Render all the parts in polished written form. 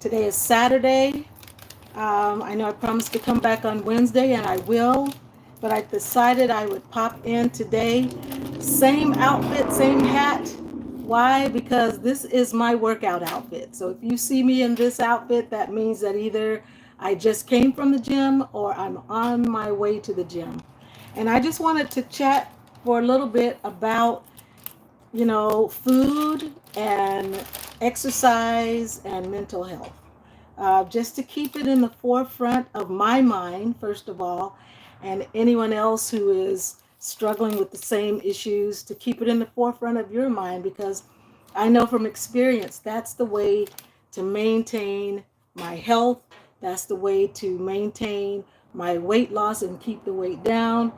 Today is Saturday. I know I promised to come back on Wednesday, and I will, but I decided I would pop in today. Same outfit, same hat. Why? Because this is my workout outfit. So if you see me in this outfit, that means that either I just came from the gym or I'm on my way to the gym. And I just wanted to chat for a little bit about, food and exercise and mental health. Just to keep it in the forefront of my mind, first of all, and anyone else who is struggling with the same issues, to keep it in the forefront of your mind, because I know from experience that's the way to maintain my health. That's the way to maintain my weight loss and keep the weight down.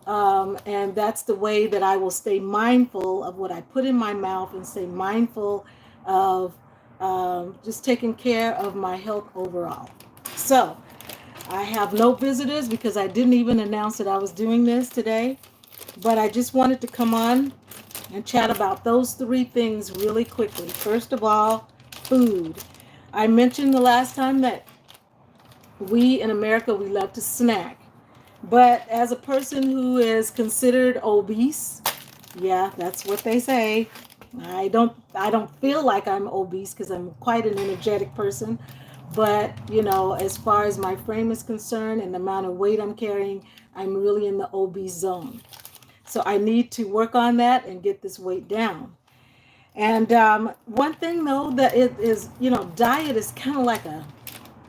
And that's the way that I will stay mindful of what I put in my mouth and stay mindful of just taking care of my health overall. So I have no visitors because I didn't even announce that I was doing this today. But I just wanted to come on and chat about those three things really quickly. First of all, food. I mentioned the last time that we in America, we love to snack. But as a person who is considered obese, yeah, that's what they say. I don't feel like I'm obese because I'm quite an energetic person. But, as far as my frame is concerned and the amount of weight I'm carrying, I'm really in the obese zone. So I need to work on that and get this weight down. And one thing though that it is, diet is kind of like a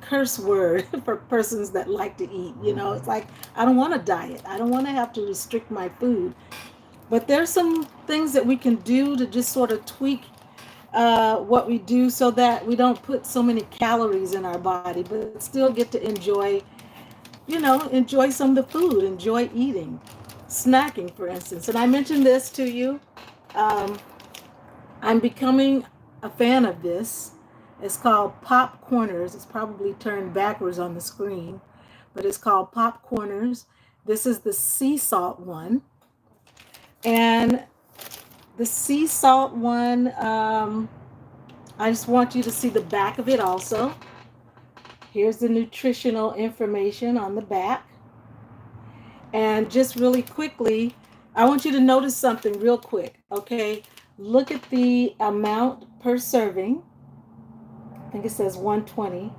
curse word for persons that like to eat. It's like I don't want to diet. I don't want to have to restrict my food. But there's some things that we can do to just sort of tweak what we do so that we don't put so many calories in our body, but still get to enjoy some of the food, enjoy eating, snacking, for instance. And I mentioned this to you. Um, I'm becoming a fan of this. It's called popcorners. It's probably turned backwards on the screen, but it's called popcorners. This is the sea salt one. And the sea salt one, I just want you to see the back of it also. Here's the nutritional information on the back. And just really quickly, I want you to notice something real quick, okay? Look at the amount per serving. I think it says 120.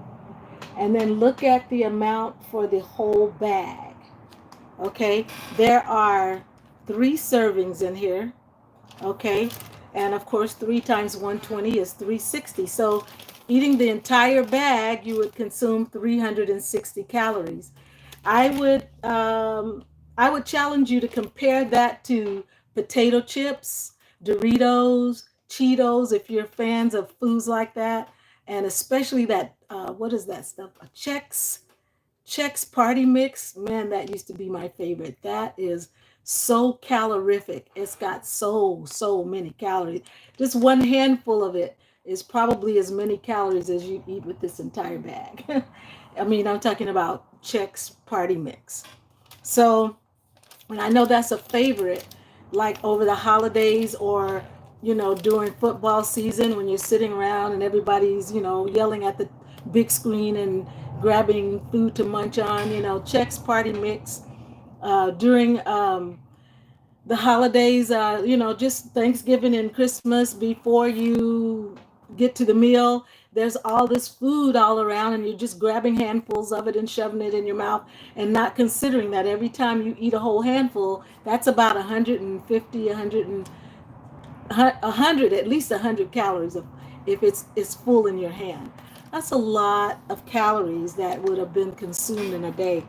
And then look at the amount for the whole bag. Okay? There are 3 servings in here. Okay? And of course, 3 times 120 is 360. So eating the entire bag, you would consume 360 calories. I would I would challenge you to compare that to potato chips, Doritos, Cheetos, if you're fans of foods like that, and especially that what is that stuff? A Chex Party Mix. Man, that used to be my favorite. That is so calorific. It's got so many calories. Just one handful of it is probably as many calories as you eat with this entire bag. I mean, I'm talking about Chex Party Mix. So, and I know that's a favorite, like over the holidays or, during football season when you're sitting around and everybody's, yelling at the big screen and grabbing food to munch on, Chex Party Mix. During the holidays, just Thanksgiving and Christmas, before you get to the meal, there's all this food all around, and you're just grabbing handfuls of it and shoving it in your mouth and not considering that every time you eat a whole handful, that's about 150, 100, at least 100 calories if it's full in your hand. That's a lot of calories that would have been consumed in a day.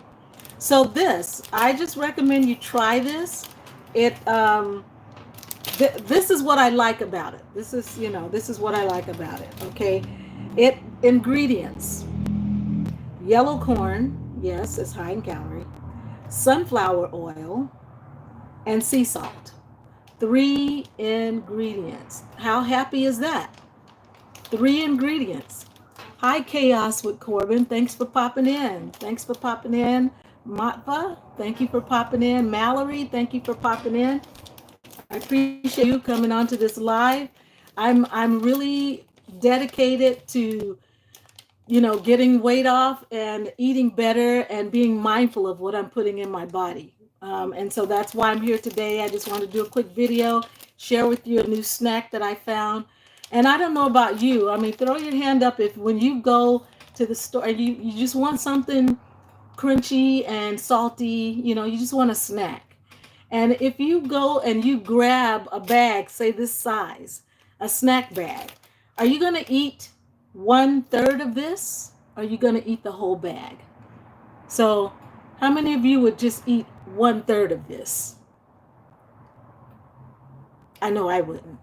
So I just recommend you try this. It this is what I like about it. This is what I like about it. Okay, ingredients: yellow corn, yes, it's high in calorie; sunflower oil, and sea salt. 3 ingredients. How happy is that? 3 ingredients. Hi, Chaos with Corbin. Thanks for popping in. Thanks for popping in. Matva, thank you for popping in. Mallory, thank you for popping in. I appreciate you coming on to this live. I'm really dedicated to getting weight off and eating better and being mindful of what I'm putting in my body. And so that's why I'm here today. I just want to do a quick video, share with you a new snack that I found. And I don't know about you. I mean, throw your hand up if when you go to the store and you just want something crunchy and salty, you just want a snack. And if you go and you grab a bag, say this size, a snack bag, are you going to eat 1/3 of this? Or are you going to eat the whole bag? So, how many of you would just eat 1/3 of this? I know I wouldn't.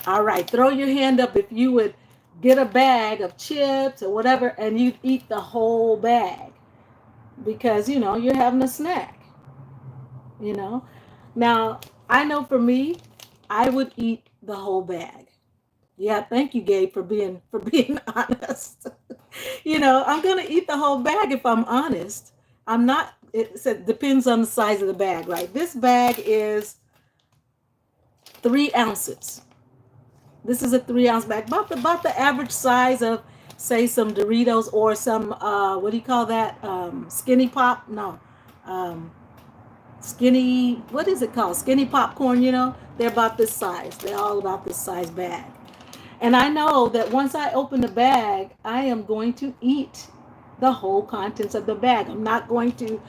All right, throw your hand up if you would get a bag of chips or whatever and you'd eat the whole bag because, you're having a snack, you know. Now, I know for me, I would eat the whole bag. Yeah, thank you, Gabe, for being honest. I'm gonna eat the whole bag if I'm honest. I'm not. It said depends on the size of the bag, right? This bag is 3 ounces. This is a 3 ounce bag, about the average size of, say, some Doritos or some what do you call that? Skinny pop? No, um, skinny. What is it called? Skinny popcorn. They're about this size. They're all about this size bag. And I know that once I open the bag, I am going to eat the whole contents of the bag. I'm not going to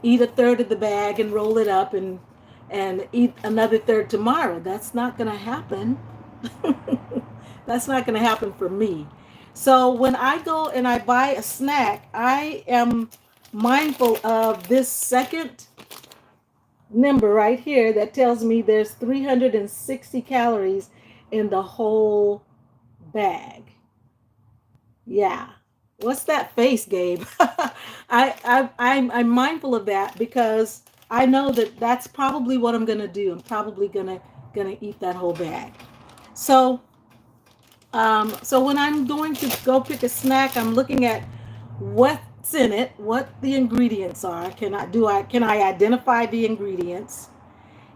eat 1/3 of the bag and roll it up and eat another third tomorrow. That's not going to happen. That's not going to happen for me. So when I go and I buy a snack, I am mindful of this second number right here that tells me there's 360 calories in the whole bag. Yeah. What's that face, Gabe? I'm mindful of that because I know that that's probably what I'm gonna do. I'm probably gonna eat that whole bag. So so when I'm going to go pick a snack, I'm looking at what's in it, what the ingredients are. Can I identify the ingredients?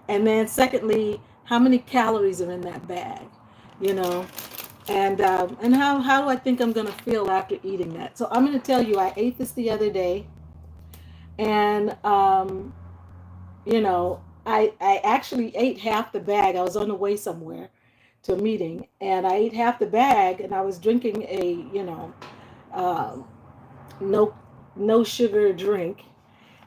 And then secondly, how many calories are in that bag? You know, and how do I think I'm gonna feel after eating that? So I'm gonna tell you, I ate this the other day, and I actually ate half the bag. I was on the way somewhere to a meeting, and I ate half the bag, and I was drinking a uh, no no sugar drink,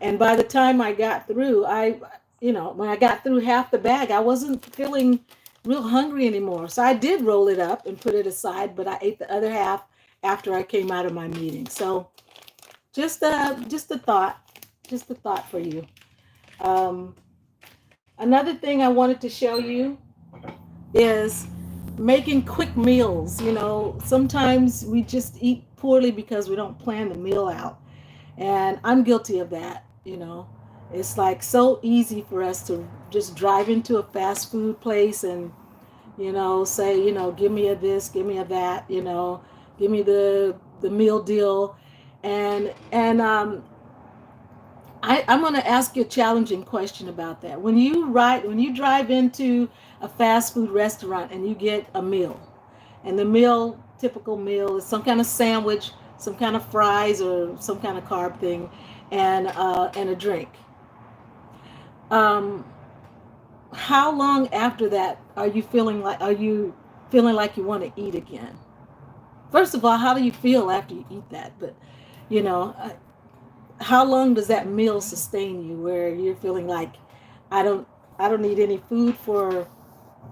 and by the time I got through, when I got through half the bag, I wasn't feeling real hungry anymore. So I did roll it up and put it aside, but I ate the other half after I came out of my meeting. So just a thought for you. Um, Another thing I wanted to show you is making quick meals. Sometimes we just eat poorly because we don't plan the meal out. And I'm guilty of that. It's like so easy for us to just drive into a fast food place and, say, give me a this, give me a that, give me the meal deal. And I'm going to ask you a challenging question about that. When you drive into a fast food restaurant and you get a meal, and the typical meal is some kind of sandwich, some kind of fries, or some kind of carb thing, and a drink. Um, how long after that are you feeling like you want to eat again? First of all, how do you feel after you eat that? But you know, how long does that meal sustain you where you're feeling like I don't I don't need any food for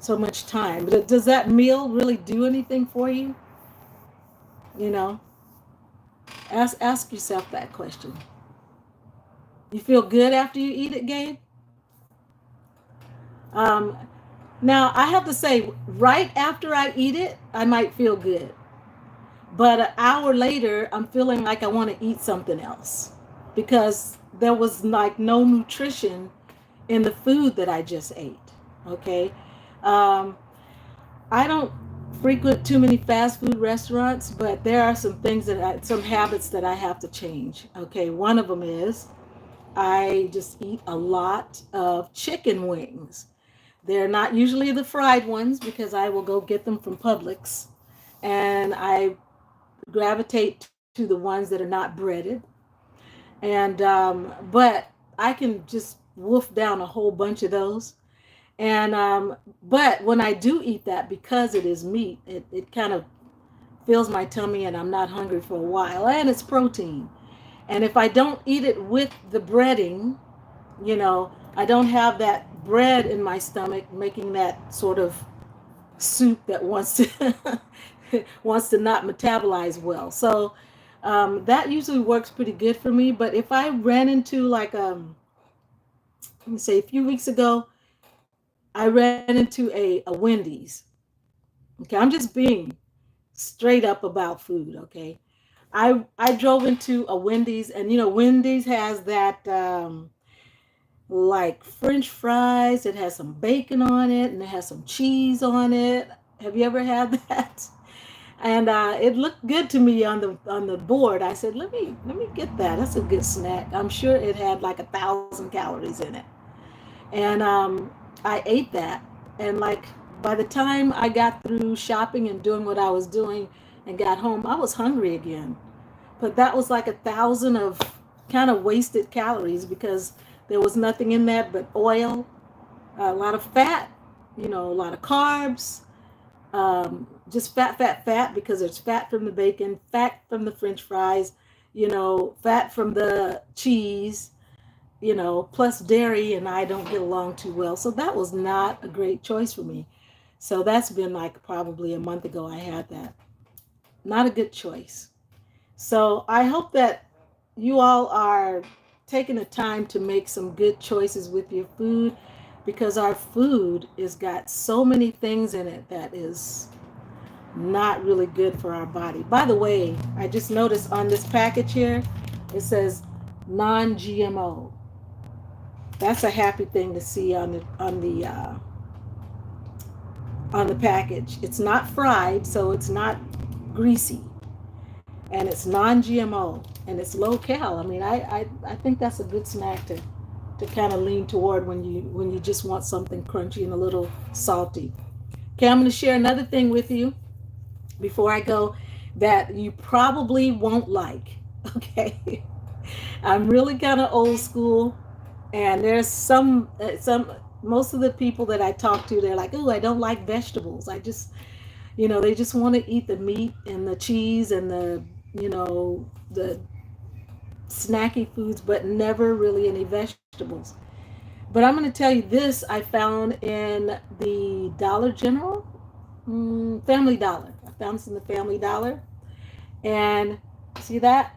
so much time? But does that meal really do anything for you? You know, ask yourself that question. You feel good after you eat it, Gabe? Um, Now I have to say, right after I eat it, I might feel good, but an hour later, I'm feeling like I want to eat something else because there was like no nutrition in the food that I just ate. Okay. Um, I don't frequent too many fast food restaurants, but there are some habits that I have to change. Okay. One of them is I just eat a lot of chicken wings. They're not usually the fried ones because I will go get them from Publix. And I gravitate to the ones that are not breaded. And but I can just wolf down a whole bunch of those. And but when I do eat that, because it is meat, it kind of fills my tummy and I'm not hungry for a while. And it's protein. And if I don't eat it with the breading, I don't have that bread in my stomach making that sort of soup that wants to wants to not metabolize well. So that usually works pretty good for me. But if I ran into like let me say a few weeks ago, I ran into a Wendy's. Okay, I'm just being straight up about food. Okay, I drove into a Wendy's, and Wendy's has that like French fries. It has some bacon on it, and it has some cheese on it. Have you ever had that? And it looked good to me on the board. I said, let me get that. That's a good snack. I'm sure it had like 1,000 calories in it. And I ate that, and like by the time I got through shopping and doing what I was doing and got home, I was hungry again. But that was like 1,000 of kind of wasted calories because there was nothing in that but oil, a lot of fat, a lot of carbs, just fat, fat, fat, because there's fat from the bacon, fat from the French fries, fat from the cheese, plus dairy, and I don't get along too well. So that was not a great choice for me. So that's been like probably a month ago I had that. Not a good choice. So I hope that you all are taking the time to make some good choices with your food, because our food has got so many things in it that is not really good for our body. By the way, I just noticed on this package here, it says non-GMO. That's a happy thing to see on the package. It's not fried, so it's not greasy, and it's non-GMO, and it's low cal. I mean, I think that's a good snack to kind of lean toward when you just want something crunchy and a little salty. Okay, I'm going to share another thing with you before I go that you probably won't like. Okay, I'm really kind of old school, and there's some most of the people that I talk to, they're like, "Oh, I don't like vegetables. I just, they just want to eat the meat and the cheese and the snacky foods, but never really any vegetables." But I'm going to tell you this: I found in the Dollar General, Family Dollar. I found this in the Family Dollar, and see that.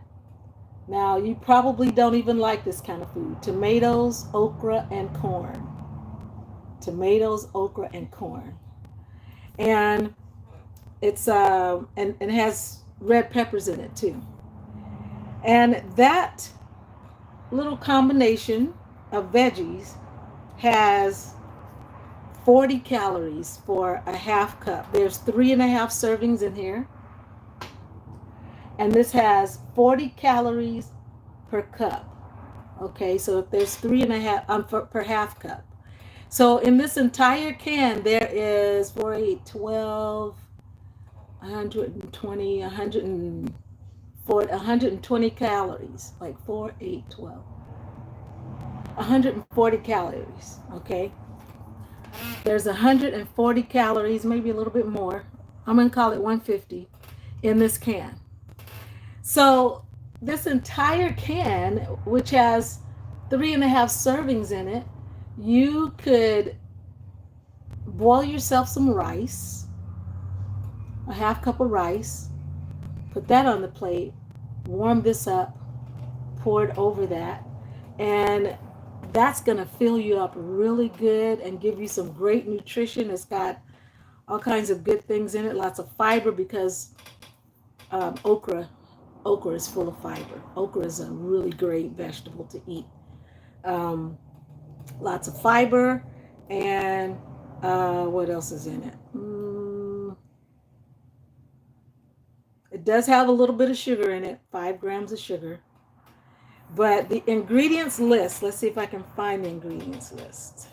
Now, you probably don't even like this kind of food. Tomatoes, okra, and corn. Tomatoes, okra, and corn. And and it has red peppers in it too. And that little combination of veggies has 40 calories for a half cup. There's 3.5 servings in here. And this has 40 calories per cup. Okay, so if there's 3.5 per half cup. So in this entire can, there is 4, 8, 12, 120, 120 calories. Like 4, 8, 12. 140 calories, okay? There's 140 calories, maybe a little bit more. I'm going to call it 150 in this can. So this entire can, which has 3.5 servings in it, you could boil yourself some rice, a half cup of rice, put that on the plate, warm this up, pour it over that, and that's going to fill you up really good and give you some great nutrition. It's got all kinds of good things in it, lots of fiber, because okra is full of fiber. Okra is a really great vegetable to eat. Lots of fiber, and what else is in it? It does have a little bit of sugar in it, 5 grams of sugar. But the ingredients list, let's see if I can find the ingredients list.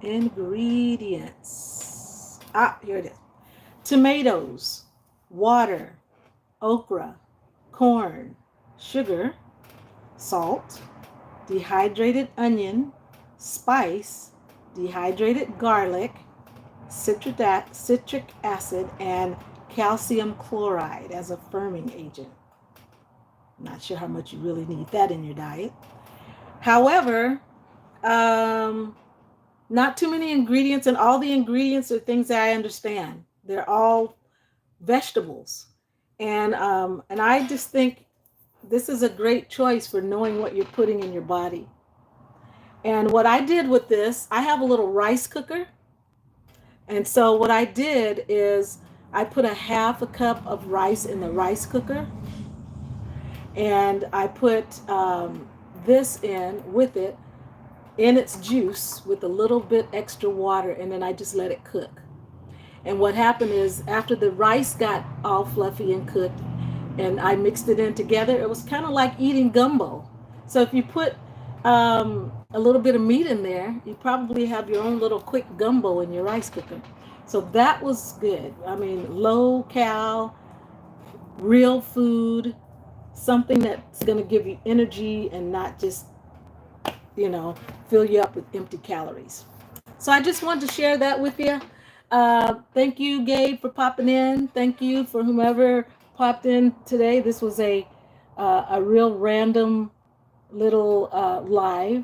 Ingredients. Here it is. Tomatoes, water, okra, corn, sugar, salt, dehydrated onion, spice, dehydrated garlic, citric acid, and calcium chloride as a firming agent. Not sure how much you really need that in your diet. However, um, not too many ingredients, and all the ingredients are things that I understand. They're all vegetables, and I just think this is a great choice for knowing what you're putting in your body. And what I did with this, I have a little rice cooker, and so what I did is I put a half a cup of rice in the rice cooker, and I put this in with it in its juice with a little bit extra water, and then I just let it cook. And what happened is after the rice got all fluffy and cooked and I mixed it in together, it was kind of like eating gumbo. So if you put a little bit of meat in there, you probably have your own little quick gumbo in your rice cooker. So that was good. I mean, low cal, real food, something that's going to give you energy and not just, fill you up with empty calories. So I just wanted to share that with you. Thank you, Gabe, for popping in. Thank you for whomever popped in today. This was a real random little live.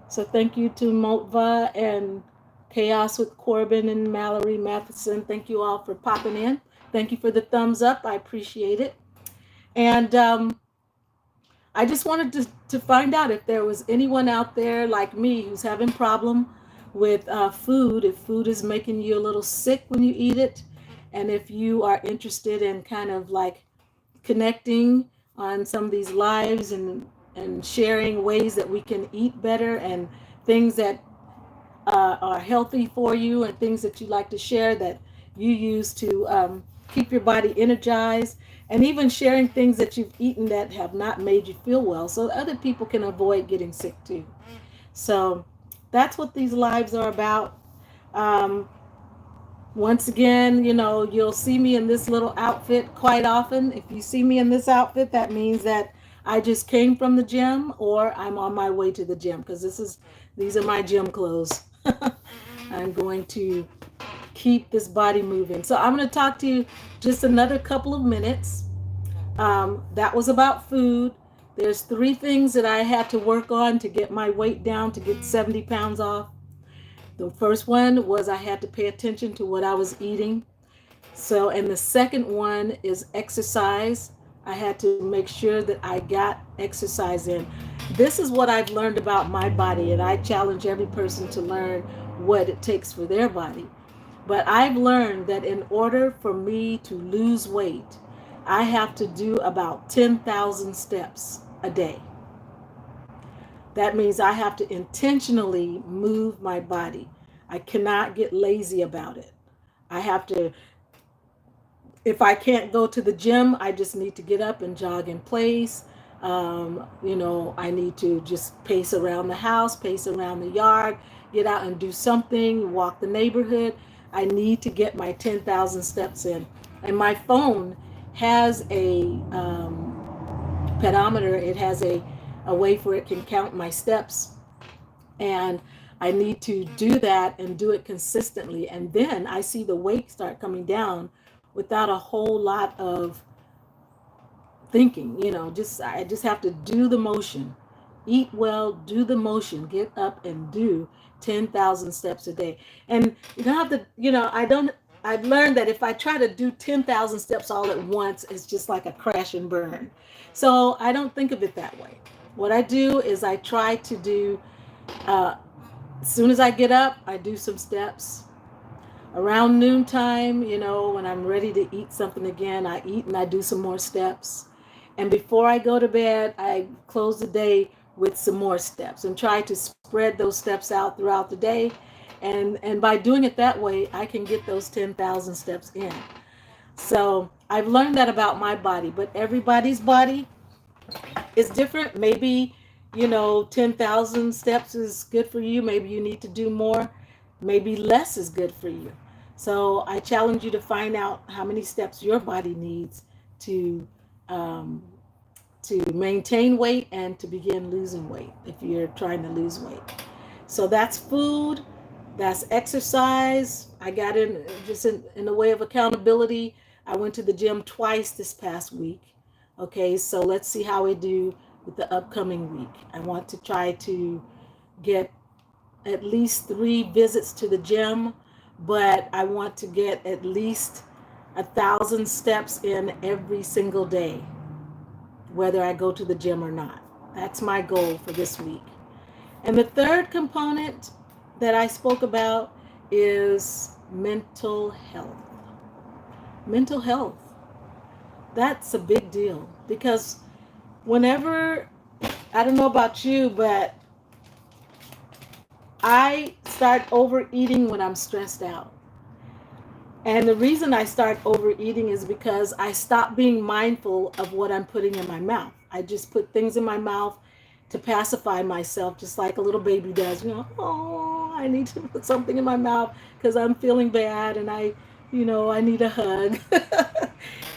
So thank you to Motva and Chaos with Corbin and Mallory Matheson. Thank you all for popping in. Thank you for the thumbs up. I appreciate it. And I just wanted to find out if there was anyone out there like me who's having problem with food, if food is making you a little sick when you eat it, and if you are interested in kind of like connecting on some of these lives and sharing ways that we can eat better and things that are healthy for you and things that you like to share that you use to keep your body energized, and even sharing things that you've eaten that have not made you feel well so other people can avoid getting sick too. So that's what these lives are about. Um, Once again, you'll see me in this little outfit quite often. If you see me in this outfit, that means that I just came from the gym or I'm on my way to the gym because these are my gym clothes. I'm going to keep this body moving. So I'm going to talk to you just another couple of minutes. That was about food. There's 3 things that I had to work on to get my weight down, to get 70 pounds off. The first one was I had to pay attention to what I was eating. So, and the second one is exercise. I had to make sure that I got exercise in. This is what I've learned about my body, and I challenge every person to learn what it takes for their body. But I've learned that in order for me to lose weight, I have to do about 10,000 steps a day. That means I have to intentionally move my body. I cannot get lazy about it. I have to, if I can't go to the gym, I just need to get up and jog in place. I need to just pace around the house, pace around the yard, get out and do something, walk the neighborhood. I need to get my 10,000 steps in. And my phone has a pedometer. It has a way for it can count my steps, and I need to do that and do it consistently, and then I see the weight start coming down without a whole lot of thinking. I just have to do the motion, eat well, do the motion, get up and do 10,000 steps a day. And you don't have to, I've learned that if I try to do 10,000 steps all at once, it's just like a crash and burn. So I don't think of it that way. What I do is I try to do, as soon as I get up, I do some steps. Around noontime, when I'm ready to eat something again, I eat and I do some more steps. And before I go to bed, I close the day with some more steps and try to spread those steps out throughout the day. And by doing it that way, I can get those 10,000 steps in. So I've learned that about my body, but everybody's body is different. Maybe, 10,000 steps is good for you. Maybe you need to do more. Maybe less is good for you. So I challenge you to find out how many steps your body needs to um, to maintain weight and to begin losing weight if you're trying to lose weight. So that's food, that's exercise. I got in just in the way of accountability. I went to the gym twice this past week. Okay, so let's see how we do with the upcoming week. I want to try to get at least 3 visits to the gym, but I want to get at least 1,000 steps in every single day, whether I go to the gym or not. That's my goal for this week. And the third component that I spoke about is mental health. Mental health. That's a big deal because whenever, I don't know about you, but I start overeating when I'm stressed out. And the reason I start overeating is because I stop being mindful of what I'm putting in my mouth. I just put things in my mouth to pacify myself, just like a little baby does. Oh, I need to put something in my mouth because I'm feeling bad and I need a hug.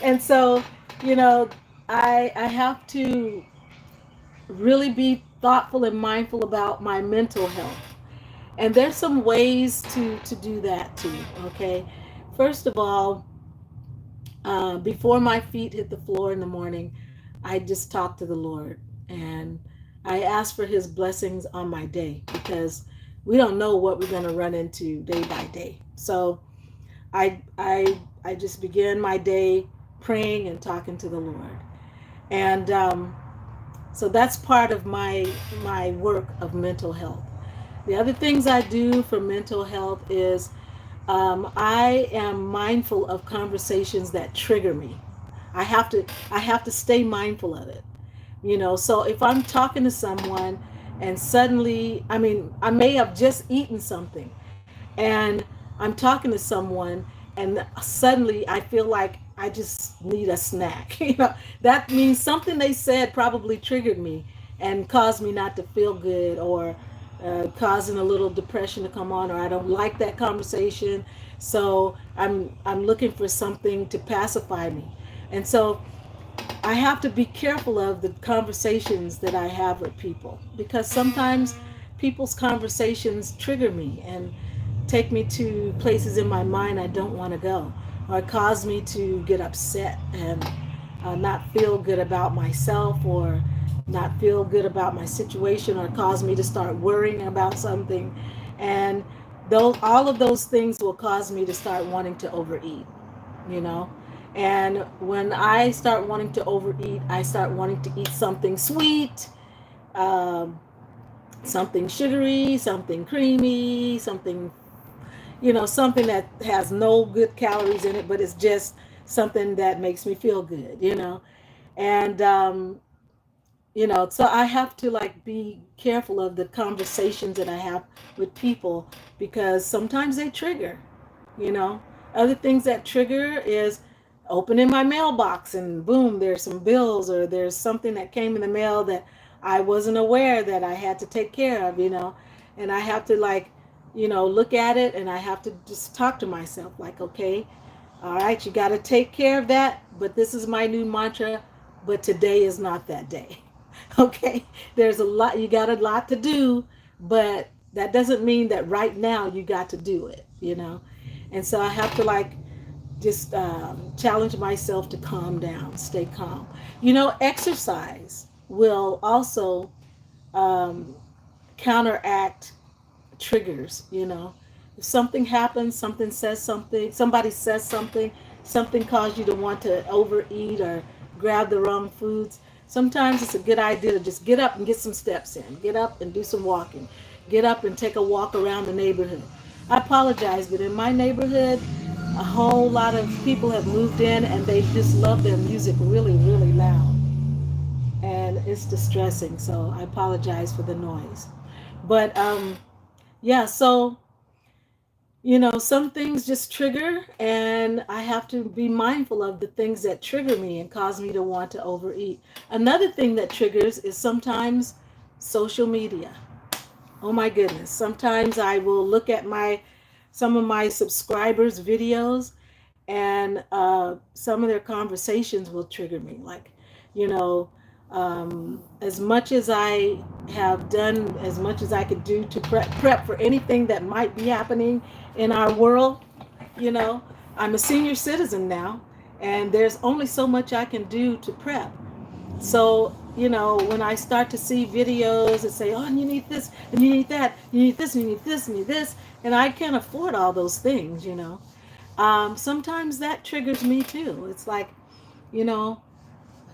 And so, you know, I have to really be thoughtful and mindful about my mental health. And there's some ways to do that too, okay? First of all, before my feet hit the floor in the morning, I just talk to the Lord and I ask for his blessings on my day because we don't know what we're going to run into day by day. So I just begin my day praying and talking to the Lord. And so that's part of my work of mental health. The other things I do for mental health is I am mindful of conversations that trigger me. I have to stay mindful of it. So if I'm talking to someone and suddenly, I may have just eaten something and I'm talking to someone and suddenly I feel like I just need a snack. That means something they said probably triggered me and caused me not to feel good, or causing a little depression to come on, or I don't like that conversation. So I'm looking for something to pacify me. And so I have to be careful of the conversations that I have with people because sometimes people's conversations trigger me and take me to places in my mind I don't want to go, or cause me to get upset and not feel good about myself, or not feel good about my situation, or cause me to start worrying about something. And all of those things will cause me to start wanting to overeat, you know. And when I start wanting to overeat, I start wanting to eat something sweet, um, something sugary, something creamy, something that has no good calories in it, but it's just something that makes me feel good. And, so I have to like be careful of the conversations that I have with people because sometimes they trigger, you know. Other things that trigger is opening my mailbox and boom, there's some bills, or there's something that came in the mail that I wasn't aware that I had to take care of. And I have to look at it, and I have to just talk to myself like, okay, all right, you got to take care of that, but this is my new mantra, but today is not that day. Okay, there's you got a lot to do, but that doesn't mean that right now you got to do it. And so I have to just challenge myself to calm down, stay calm. Exercise will also um, counteract triggers. If something happens, somebody says something caused you to want to overeat or grab the wrong foods. Sometimes it's a good idea to just get up and get some steps in. Get up and do some walking. Get up and take a walk around the neighborhood. I apologize, but in my neighborhood, a whole lot of people have moved in and they just love their music really, really loud. And it's distressing, so I apologize for the noise. But yeah, so some things just trigger, and I have to be mindful of the things that trigger me and cause me to want to overeat. Another thing that triggers is sometimes social media. Oh my goodness. Sometimes I will look at some of my subscribers' videos, and some of their conversations will trigger me. Like You know, as much as I have done, as much as I could do to prep for anything that might be happening in our world, you know, I'm a senior citizen now, and there's only so much I can do to prep. So, when I start to see videos that say, oh, and you need this, and you need that, you need this, and you need this, and you need this, and I can't afford all those things. Sometimes that triggers me too. It's like, you know,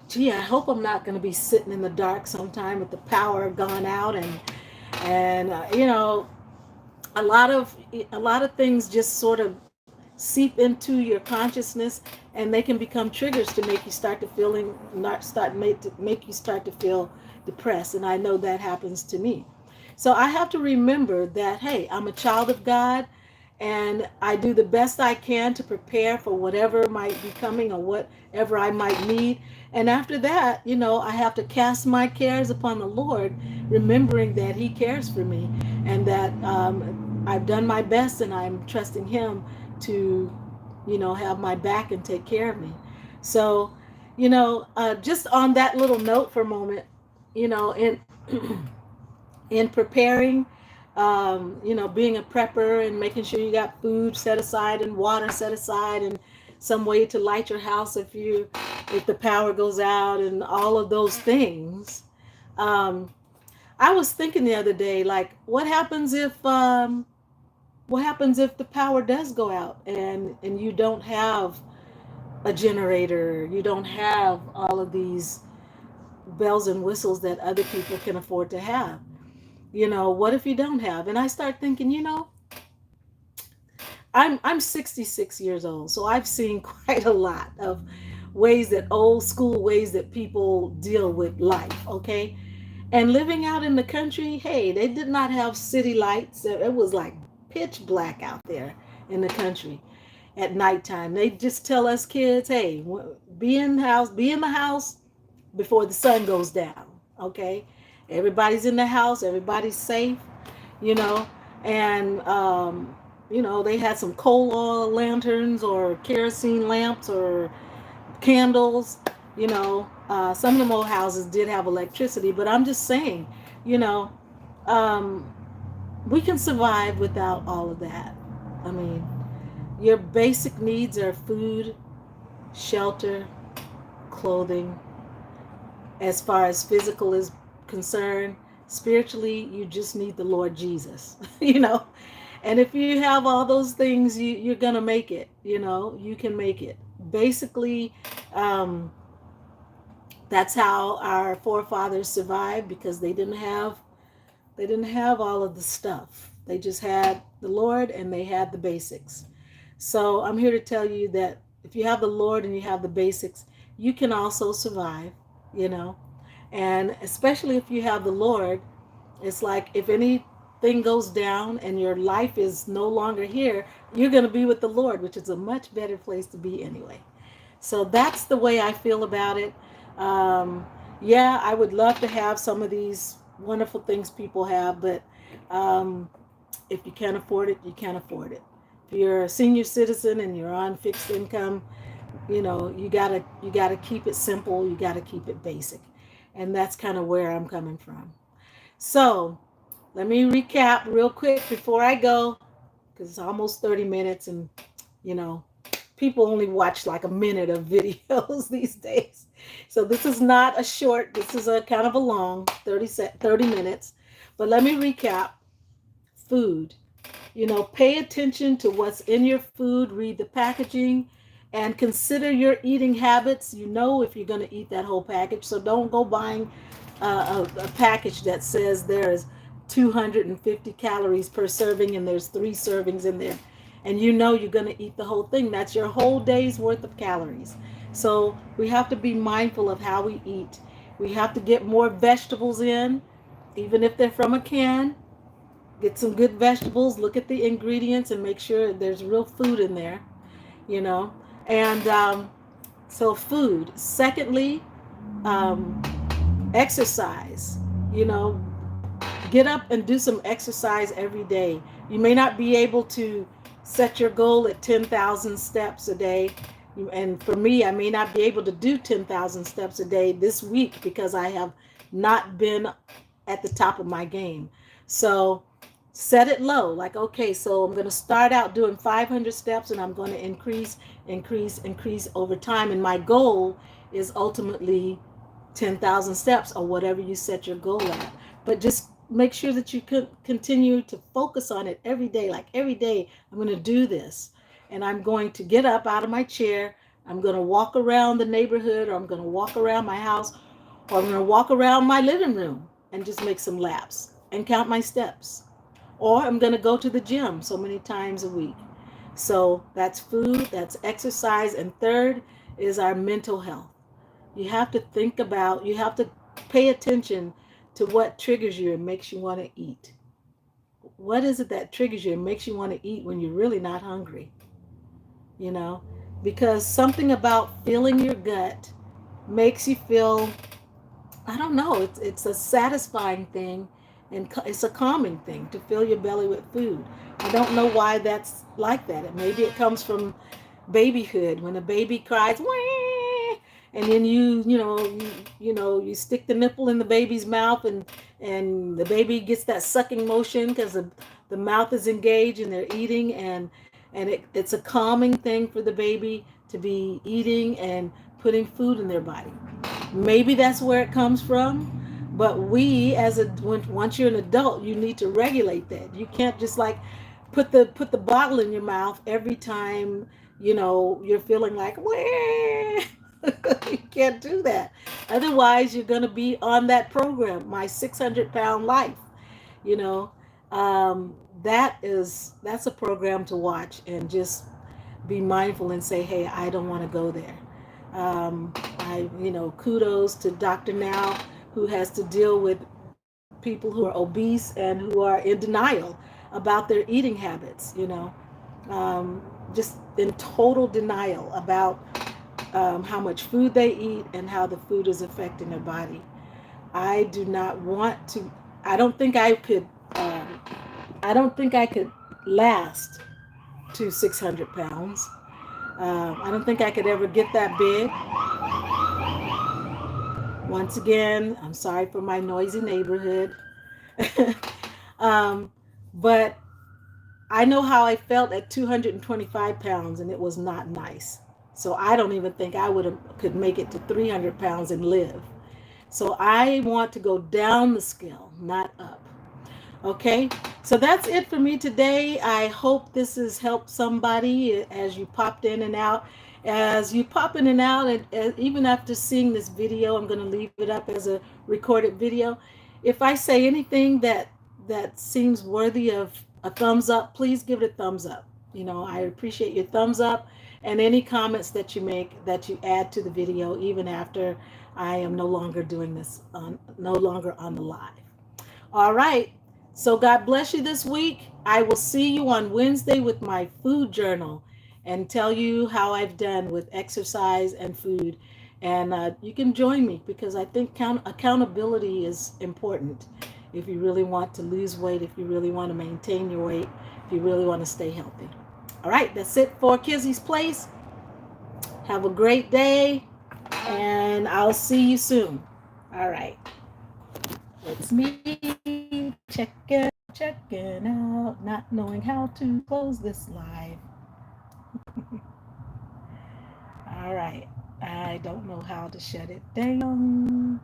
gee, I hope I'm not going to be sitting in the dark sometime with the power gone out, and a lot of things just sort of seep into your consciousness, and they can become triggers to make you start to feeling not start make to make you start to feel depressed. And I know that happens to me. So I have to remember that, hey, I'm a child of God, and I do the best I can to prepare for whatever might be coming or whatever I might need. And after that, I have to cast my cares upon the Lord, remembering that He cares for me, and that I've done my best, and I'm trusting Him to, have my back and take care of me. So, just on that little note for a moment, in in preparing, being a prepper and making sure you got food set aside and water set aside and some way to light your house if the power goes out and all of those things. Um, I was thinking the other day, like, what happens if the power does go out and you don't have a generator, you don't have all of these bells and whistles that other people can afford to have? What if you don't have? And I start thinking, I'm 66 years old, so I've seen quite a lot of ways, that old school ways that people deal with life, okay? And living out in the country, hey, they did not have city lights. It was like pitch black out there in the country at nighttime. They just tell us kids, hey, be in the house before the sun goes down, okay? Everybody's in the house, everybody's safe, you know, and they had some coal oil lanterns or kerosene lamps or candles. Some of them old houses did have electricity, but I'm just saying, you know, um, we can survive without all of that. I mean, your basic needs are food, shelter, clothing. As far as physical is concerned, spiritually, you just need the Lord Jesus, And if you have all those things, you're going to make it, you can make it. Basically, um, that's how our forefathers survived, because they didn't have all of the stuff. They just had the Lord, and they had the basics. So I'm here to tell you that if you have the Lord and you have the basics, you can also survive, you know. And especially if you have the Lord, it's like if anything goes down and your life is no longer here, you're going to be with the Lord, which is a much better place to be anyway. So that's the way I feel about it. Um, yeah, I would love to have some of these wonderful things people have, but um, if you can't afford it, you can't afford it. If you're a senior citizen and you're on fixed income, you gotta keep it simple. You gotta keep it basic, and that's kind of where I'm coming from. So let me recap real quick before I go, because it's almost 30 minutes, and you know people only watch like a minute of videos these days. So this is not a short, this is a kind of a long 30 minutes. But let me recap. Food. Pay attention to what's in your food, read the packaging, and consider your eating habits. If you're going to eat that whole package. So don't go buying a package that says there's 250 calories per serving and there's 3 servings in there. And you're going to eat the whole thing. That's your whole day's worth of calories. So we have to be mindful of how we eat. We have to get more vegetables in, even if they're from a can. Get some good vegetables, look at the ingredients, and make sure there's real food in there, you know. And so food. Secondly, um, exercise. You know, get up and do some exercise every day. You may not be able to set your goal at 10,000 steps a day, And for me, I may not be able to do 10,000 steps a day this week because I have not been at the top of my game. So set it low. Like, okay, so I'm going to start out doing 500 steps and I'm going to increase over time. And my goal is ultimately 10,000 steps or whatever you set your goal at. But just make sure that you could continue to focus on it every day. Like every day, I'm going to do this. And I'm going to get up out of my chair. I'm going to walk around the neighborhood, or I'm going to walk around my house, or I'm going to walk around my living room and just make some laps and count my steps. Or I'm going to go to the gym so many times a week. So that's food, that's exercise. And third is our mental health. You have to think about, you have to pay attention to what triggers you and makes you want to eat. What is it that triggers you and makes you want to eat when you're really not hungry? You know, because something about filling your gut makes you feel, I don't know, it's a satisfying thing, and it's a calming thing to fill your belly with food. I don't know why that's like that. Maybe it comes from babyhood, when a baby cries, wah, and then you stick the nipple in the baby's mouth, and the baby gets that sucking motion because the mouth is engaged and they're eating, and it's a calming thing for the baby to be eating and putting food in their body. Maybe that's where it comes from. But once you're an adult, you need to regulate that. You can't just like put the bottle in your mouth every time you're feeling like, wah. You can't do that. Otherwise, you're going to be on that program, My 600-Pound Life. You know, that's a program to watch and just be mindful and say, hey, I don't want to go there. Kudos to Dr. Now, who has to deal with people who are obese and who are in denial about their eating habits, just in total denial about how much food they eat and how the food is affecting their body. I do not want to, I don't think I could, I don't think I could last to 600 pounds. I don't think I could ever get that big. Once again, I'm sorry for my noisy neighborhood. um, but I know how I felt at 225 pounds, and it was not nice. So I don't even think I could make it to 300 pounds and live. So I want to go down the scale, not up. Okay, so that's it for me today. I hope this has helped somebody as you popped in and out. As you pop in and out, and even after seeing this video, I'm going to leave it up as a recorded video. If I say anything that seems worthy of a thumbs up, please give it a thumbs up. I appreciate your thumbs up and any comments that you make, that you add to the video, even after I am no longer doing this, no longer on the live. All right. So God bless you this week. I will see you on Wednesday with my food journal and tell you how I've done with exercise and food. And you can join me because I think accountability is important if you really want to lose weight, if you really want to maintain your weight, if you really want to stay healthy. All right, that's it for Kizzie's Place. Have a great day, and I'll see you soon. All right. It's me checking out, not knowing how to close this live. All right. I don't know how to shut it down.